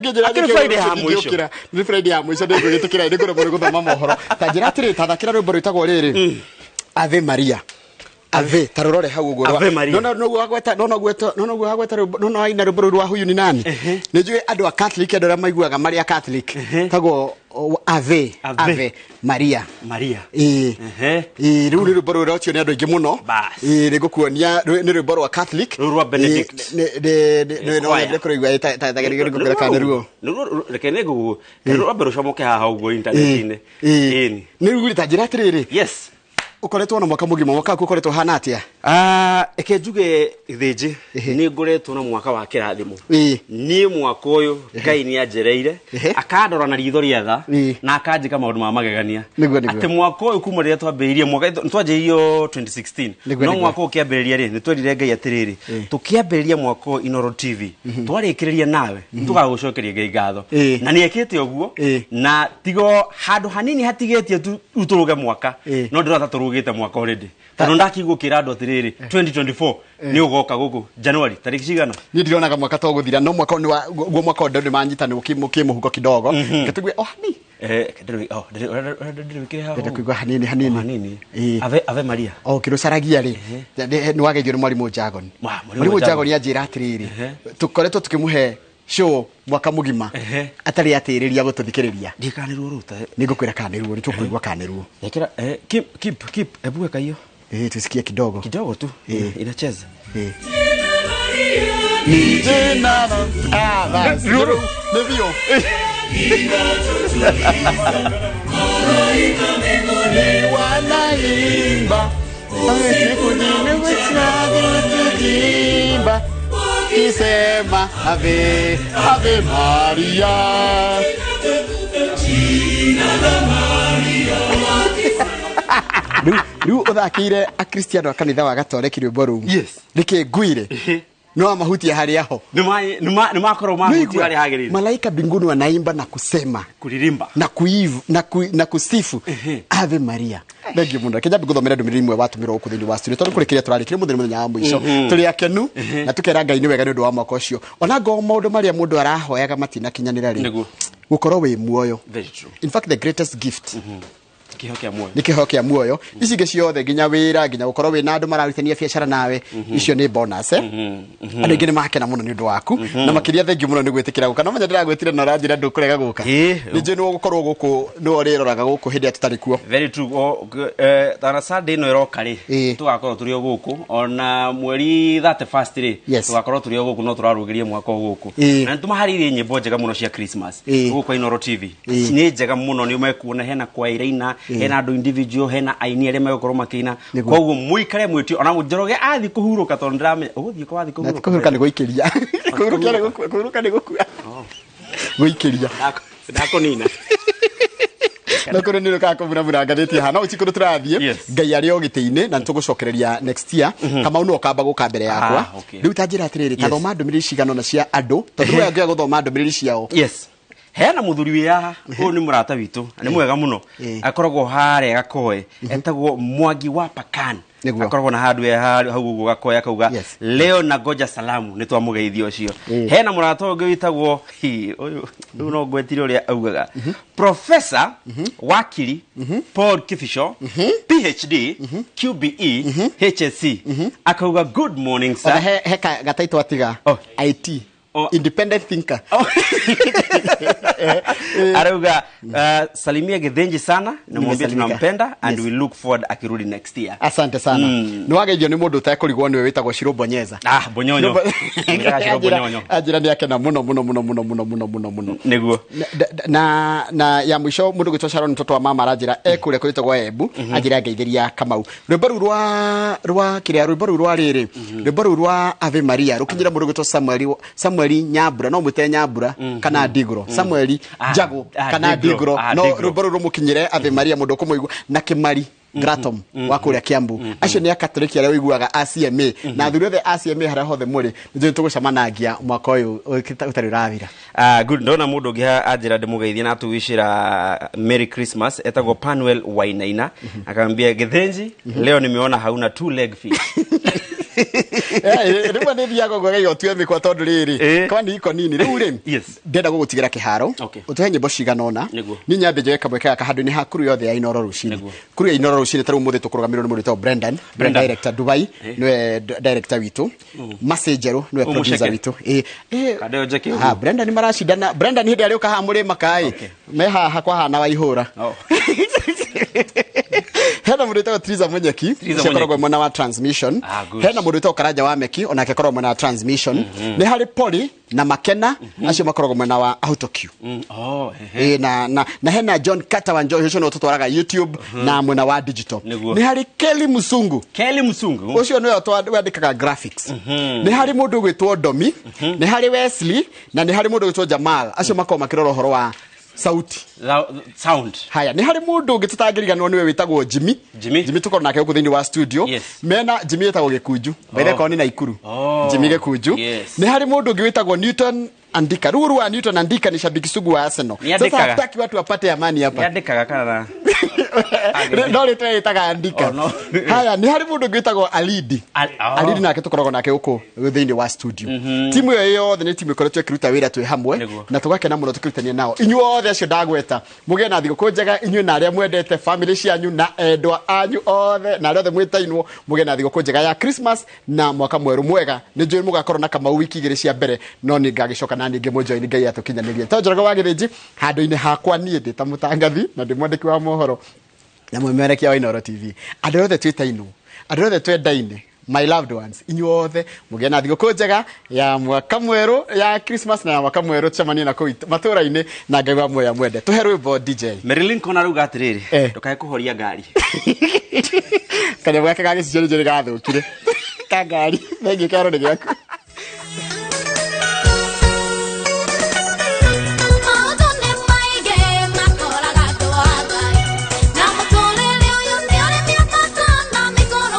Akiri Friday ya mwisho. Ni Friday ya mwisho ndio gwitukira ndi kuro guthoma mohoro. Ta njira atiri tathakira rwimbo rwitagwo riri. Ave Maria. Ave tarorore hau ugo. No gweta no aina rwimbo rwa huyu ni nani? Nijue andu a Catholic andu maiguaga Maria Catholic. Tagwo Ave Maria. Riu ni rwimbo rwa cio ni andu ingi muno. Ni gukuonia ni rwimbo rwa Catholic. Rwa Benedict. No ndekuigua tageri gukira kana ruo. Rekene gugu. Rwa bero shomoke haha ugo internet-ini. Ni ruguri tajira atiriri. Yes. Ukoretwo na mwaka mugima mwaka ukoretwo hana atia eke njuge ithinji ni ngoretwo na mwaka wa kirathimo ni mwaka uyu Ngai ni anjereire akandora na ritho rietha na akanjika maundu ma magegania ati mwaka uyu kuma riria twambiririe mwaka twanjirio 2016 no mwaka ukiambiriria ri ni twirire Ngai atiriri tukiambiriria mwaka Inoro TV twarikiriria nawe tugagucokeria Ngai ngatho na ni ekite oguo na tigo handu hanini hatigetie turuge mwaka no ndirata turugite mwaka already tano ndakigukira andu atiriri 2024 ni ugoka guku January tariki cigana ni ndironaga mwaka to guthira no mwaka ni wa mwaka ndio manyitana mukimuhuko kidogo katugwe ni ndikire hawo ndikuigwa hanini Ave Maria kirusaragia ri ni wageithio ni mwalimu Jagon mwalimu Jagon ya njira atiriri tukoretwo tukimuhe show mwaka mugima atari atiriria gututhikiriria ndikanirwo ruta nigukwira kanirwo ni tukuigwa kanirwo yakira keep ebuwe kayo tusikie kidogo tu inacheza ni jina ruru nevio ni wanaimba kujini wachagimba kisema Ave Maria jina la Maria Riu uthakire a Cristiano wa kanitha wa Gatoreki rwimbo ru rike nguire no mahutia hari aho ni makoro mahutia hari hagirire malaika mbinguni wanaimba na kusema kulirimba na kusifu Ave Maria Bengi mundo kijambi guthomera ndumiriri imwe watumirwo ku thini wa studio tondu kurikiria turarikire muthenya wa mwisho turi akenu na tukera Ngai ni wega ni undu wa mwaka ucio ona ngo maundu maria mundu arahoyaga matina kinyanira ri gukorwo wi muoyo in fact the greatest gift nikihokia kia muoyo ici ngi ciothe nginya wira nginya gukorwo wi na andu mararutania biacara nawe icio ni bonus andu ingi ni makena muno ni undu waku na makiria thengi muno ni gwitikira guka no menya ndiragwitire na ranjira ndukurega guka ni nje ni gukorwo guku no riroraga guku hindi atari kuo very true tana Sunday no iroka ri tugakorwo turi guku ona mweri 31st ri tugakorwo turi guku no turarugirie mwaka guku na tumaharirie nyimbo njega muno cia Christmas guku Inoro TV ni njega muno ni umekuona hena kwa iraina hena andu individual hena aini aria megokorwo makina koguo muikare mwitio ona mujoroge athi kuhuruka tondu ndirame uguthie kwa athi kuhuruka ni guikiria kuhuruka ni gukua guikiria ndako nina nakore ni rukaka muramuranganetie hana ucikuru turathie Ngai ari ogiteine na tugucokereria next year kama uno okamba guka mbere yakwa riu tanjira atiriri tathoma ndumiriri cigano na cia andu tondu we ngia guthoma ndumiriri ciao hena muthuri wi yaha hu ni murata witu ni mwega muno akoragwo hare gakoe etagwo Mwangi wa Pakan akoragwo na handu hau gugu gakoe akauga leo na goja salamu ni twamugeithio cio hena murata ungi witagwo uyu no gwetire uria augaga professor wakili Paul Kifisho PhD QBE HSC akauga good morning sir heka gataito atiga IT independent thinker arauga salimia Githinji sana na mwambie tunampenda and we look forward akirudi next year asante sana ni wageithio ni mundu utakurigwo ni witagwo Shiro Bonyeza Bonyonyo Shiro Bonyonyo ajira ni yake na muno niguo na ya mwisho mundu gwitwa Sharon mtoto wa mama arajira ekure kwitagwo Ebu ajira ngeithiria Kamau rwimbo rwa kiria rwimbo rwa riri rwimbo rwa Ave Maria rukinyira mundu gwitwa Samuel Nyambura no mute Nyambura kana Ndiguro Samuel Jago kana Ndiguro no rwimbo rumukinyire Ave Maria mundu kumuigwa na Kimari Gratom wa kuria Kiambu acio ni akatoreki aria wiguaga ACMA na thuri othe ACMA hara hothe muri nje tugucamanagia mwaka uyu utari ravira good ndona mundu ungi ajira ndimugeithia na tuwishira Merry Christmas etagwo Panuel Wainaina akambia Githinji leo nimeona hauna two leg fish Rĩmwe nĩ thiaga ũguo ngai otue mĩkwa tondũ rĩrĩ kwani iko nini rĩu rĩ ndenda gũgũtigĩra kĩharo ũtũhe nyĩmbo cigana ũna niĩ nyambe njoe kamwe kega handũ-inĩ ha kuru yothe ya Inooro rũcinĩ kuru ya Inooro rũcinĩ tarĩu mũthĩ tũkũrũgamĩrĩrwo nĩ mũndũ wĩtagwo Brendan director Dubai nĩwe director witũ Masenjerũ nĩwe producer witũ Brendan maracindana Brendan hĩndĩ arĩ ũkaha mũrĩ makaĩ me haha kwa hana wa ihũra hena mũndũ wĩtagwo Triza Munyeki ũkoragwo mwena wa transmission hena mũndũ wĩtagwo Karanja wa Meki onake akoragwo mwena wa transmission nĩ harĩ Poli na Makena acio makoragwo mwena wa AutoQ na hena John Carter wa Njohi ũcio no tũtwaraga YouTube na mwena wa digital nĩ harĩ Kelly Musungu ũcio nĩwe wandĩkaga graphics nĩ harĩ mũndũ gwĩtwo Domi nĩ harĩ Wesley na nĩ harĩ mũndũ gwĩtwo Jamal acio makoragwo makĩrora ũhoro wa sound haya nĩ harĩ mũndũ ũngĩ tũtangĩriganĩrwo nĩwe wĩtagwo Jimmy tukorwo nake gũkũ thĩinĩ wa studio mena Jimmy wĩtagwo Gĩkunju mbere kwa nĩ Naikuru Jimmy Gĩkunju nĩ harĩ mũndũ ũngĩ wĩtagwo Newton Andika ruru wa Newton Andika ni shabiki sugu wa Arsenal sasa hataki watu wapate amani hapa yandikaga kana no rĩtwa ĩtaga Andika haya nĩ harĩ mũndũ gwĩtagwo Alidi nake tũkoragwo nake gũkũ thĩinĩ wa studio timu ĩyo yothe nĩ timu ĩkoretwo ĩkĩruta wĩra twĩ hamwe na tũgakena mũno tũkĩrutania nao inyuothe acio ndagweta mũgĩe na thigũkũ njega inyuĩ na arĩa mwendete family cianyu na endwa anyu othe na arĩa othe mwĩtainwo mũgĩe na thigũkũ njega ya Christmas na mwaka mwerũ mwega nĩ njũĩ mũgakorwo na Kamau wiki igĩrĩ cia mbere no nĩ ngagĩcoka na ningĩ mũnjoini ngai atukinyanĩria ta Njoroge wa Gĩthĩnji handũ-inĩ hakwa niĩ ndĩ ta mũtangathi na ndĩ mwandĩki wa mohoro na mwemerekia wa Inooro TV andũ othe twĩtainwo andũ othe twendaine my loved ones inyuothe mũgĩe na thigũkũ njega ya mwaka mwerũ ya Christmas na ya mwaka mwerũ tucemanie na kũu matũra-inĩ na ngai wa muoya mwende tũhe rwĩmbo DJ Marilyn Kona rũga atĩrĩrĩ ndũkae kũhoria ngari kanyamũ gake gagĩcicio nĩ gathũkire ka ngari thengio karo nĩ gĩaku